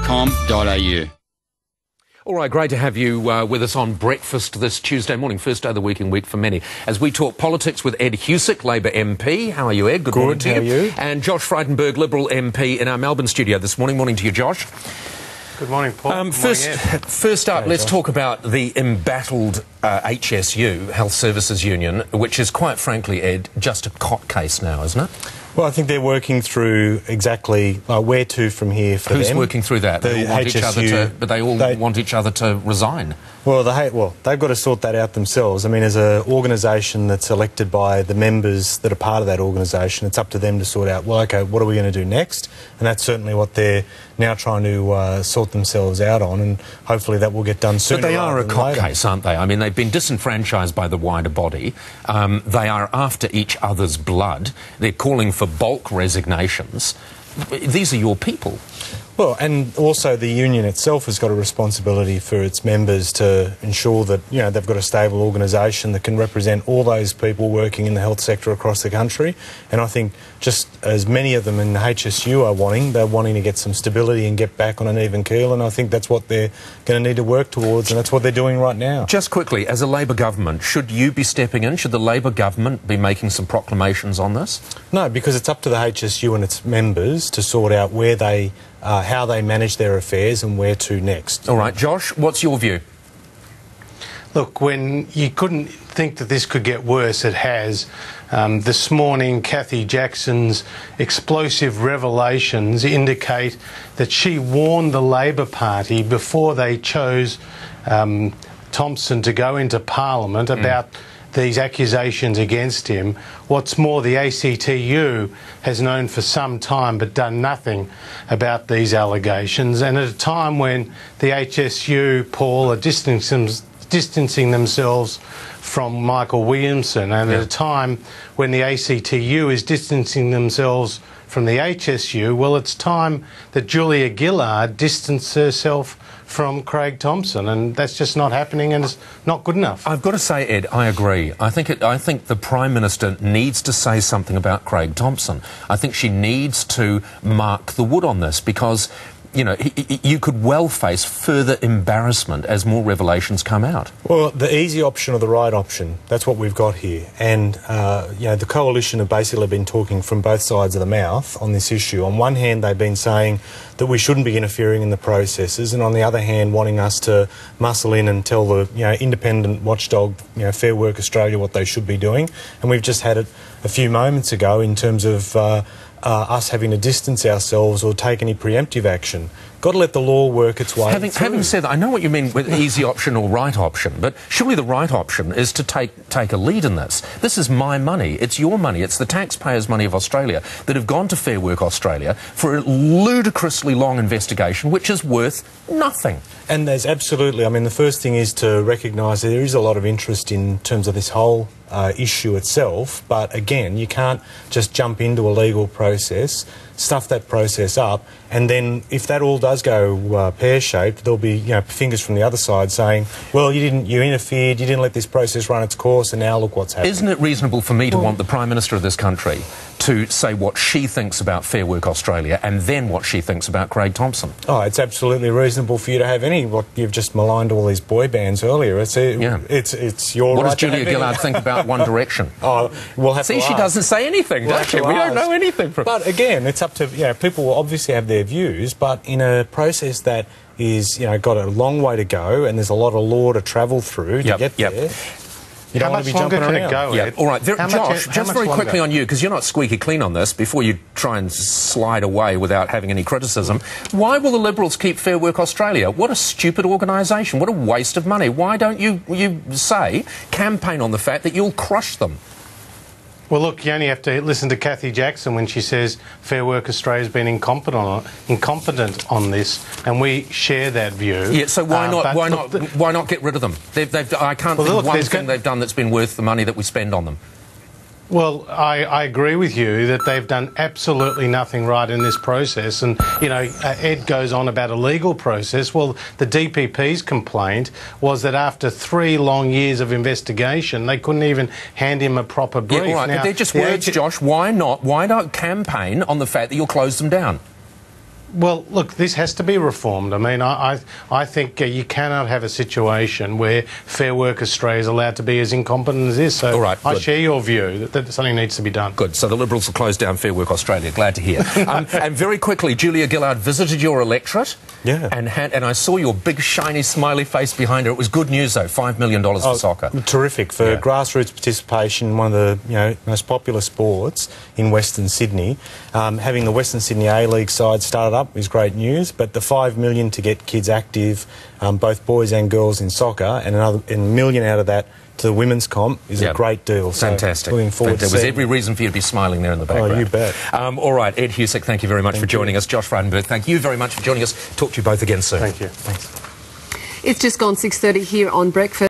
health.gov.au. All right, great to have you with us on Breakfast this Tuesday morning, first day of the working week for many, as we talk politics with Ed Husic, Labor MP. How are you, Ed? Good morning to you. How are you? And Josh Frydenberg, Liberal MP, in our Melbourne studio this morning. Morning to you, Josh. Good morning, Paul. First up, let's talk about the embattled HSU, Health Services Union, which is, quite frankly, Ed, just a cot case now, isn't it? Well, I think they're working through exactly where to from here for them. Who's working through that? They all want each other to, but they all want each other to resign. Well, they've got to sort that out themselves. I mean, as an organisation that's elected by the members that are part of that organisation, it's up to them to sort out, well, OK, what are we going to do next? And that's certainly what they're now trying to sort themselves out on, and hopefully that will get done sooner rather than later. But they are a cop case, aren't they? I mean, they've been disenfranchised by the wider body. They are after each other's blood. They're calling for bulk resignations. These are your people. Well, and also the union itself has got a responsibility for its members to ensure that, you know, they've got a stable organisation that can represent all those people working in the health sector across the country. And I think just as many of them in the HSU are wanting, they're wanting to get some stability and get back on an even keel, and I think that's what they're going to need to work towards, and that's what they're doing right now. Just quickly, as a Labor government, should you be stepping in? Should the Labor government be making some proclamations on this? No, because it's up to the HSU and its members to sort out where they how they manage their affairs and where to next. All right, Josh, what's your view? Look, when you couldn't think that this could get worse, it has. This morning, Cathy Jackson's explosive revelations indicate that she warned the Labor Party before they chose Thompson to go into Parliament about these accusations against him. What's more, the ACTU has known for some time but done nothing about these allegations, and at a time when the HSU, Paul, are distancing themselves from Michael Williamson, and at a time when the ACTU is distancing themselves from the HSU, well, it's time that Julia Gillard distanced herself from Craig Thompson, and that's just not happening, and it's not good enough. I've got to say, Ed, I agree. I think the Prime Minister needs to say something about Craig Thompson. I think she needs to mark the wood on this, because, you know, you could well face further embarrassment as more revelations come out. Well, the easy option or the right option, that's what we've got here. And, you know, the coalition have basically been talking from both sides of the mouth on this issue. On one hand, they've been saying that we shouldn't be interfering in the processes, and on the other hand, wanting us to muscle in and tell the, you know, independent watchdog, you know, Fair Work Australia, what they should be doing. And we've just had it a few moments ago in terms of us having to distance ourselves or take any preemptive action. Got to let the law work its way through. Having said that, I know what you mean with easy option or right option, but surely the right option is to take a lead in this. This is my money. It's your money. It's the taxpayers' money of Australia that have gone to Fair Work Australia for a ludicrously long investigation, which is worth nothing. And there's absolutely, I mean, the first thing is to recognise that there is a lot of interest in terms of this whole issue itself, but again, you can't just jump into a legal process, stuff that process up, and then if that all does go pear-shaped, there'll be, you know, fingers from the other side saying, well, you interfered, you didn't let this process run its course, and now look what's happening. Isn't it reasonable for me to want the Prime Minister of this country to say what she thinks about Fair Work Australia and then what she thinks about Craig Thompson? Oh, it's absolutely reasonable for you to have what you've just maligned all these boy bands earlier. It's your What right does Julia Gillard think about One Direction? Oh, we'll have See, to she ask. doesn't say anything, does she? We don't know anything from... But again, it's up to, you know, people will obviously have their views, but in a process that is, you know, got a long way to go and there's a lot of law to travel through to get there. You don't want to be jumping around. All right, Josh, just very quickly on you, because you're not squeaky clean on this, before you try and slide away without having any criticism. Why will the Liberals keep Fair Work Australia? What a stupid organisation. What a waste of money. Why don't you campaign on the fact that you'll crush them? Well, look, you only have to listen to Cathy Jackson when she says Fair Work Australia's been incompetent on this, and we share that view. Yeah, so why not get rid of them? I can't think of one thing they've done that's been worth the money that we spend on them. Well, I agree with you that they've done absolutely nothing right in this process. And, you know, Ed goes on about a legal process. Well, the DPP's complaint was that after 3 long years of investigation, they couldn't even hand him a proper brief. Yeah, all right, now, they're just words, Josh. Why not campaign on the fact that you'll close them down? Well, look, this has to be reformed. I mean, I think you cannot have a situation where Fair Work Australia is allowed to be as incompetent as this. So all right, I share your view that something needs to be done. Good. So the Liberals will close down Fair Work Australia. Glad to hear. And very quickly, Julia Gillard visited your electorate. Yeah. And I saw your big, shiny, smiley face behind her. It was good news, though. $5 million for soccer. Terrific. For grassroots participation, one of the most popular sports in Western Sydney. Having the Western Sydney A-League side started up is great news, but the $5 million to get kids active, both boys and girls in soccer, and $1 million out of that to the women's comp is a great deal. Fantastic. So looking forward There was every reason for you to be smiling there in the background. Oh, you bet. All right, Ed Husick, thank you very much for joining us. Josh Frydenberg, thank you very much for joining us. Talk to you both again soon. Thank you. Thanks. It's just gone 6:30 here on Breakfast.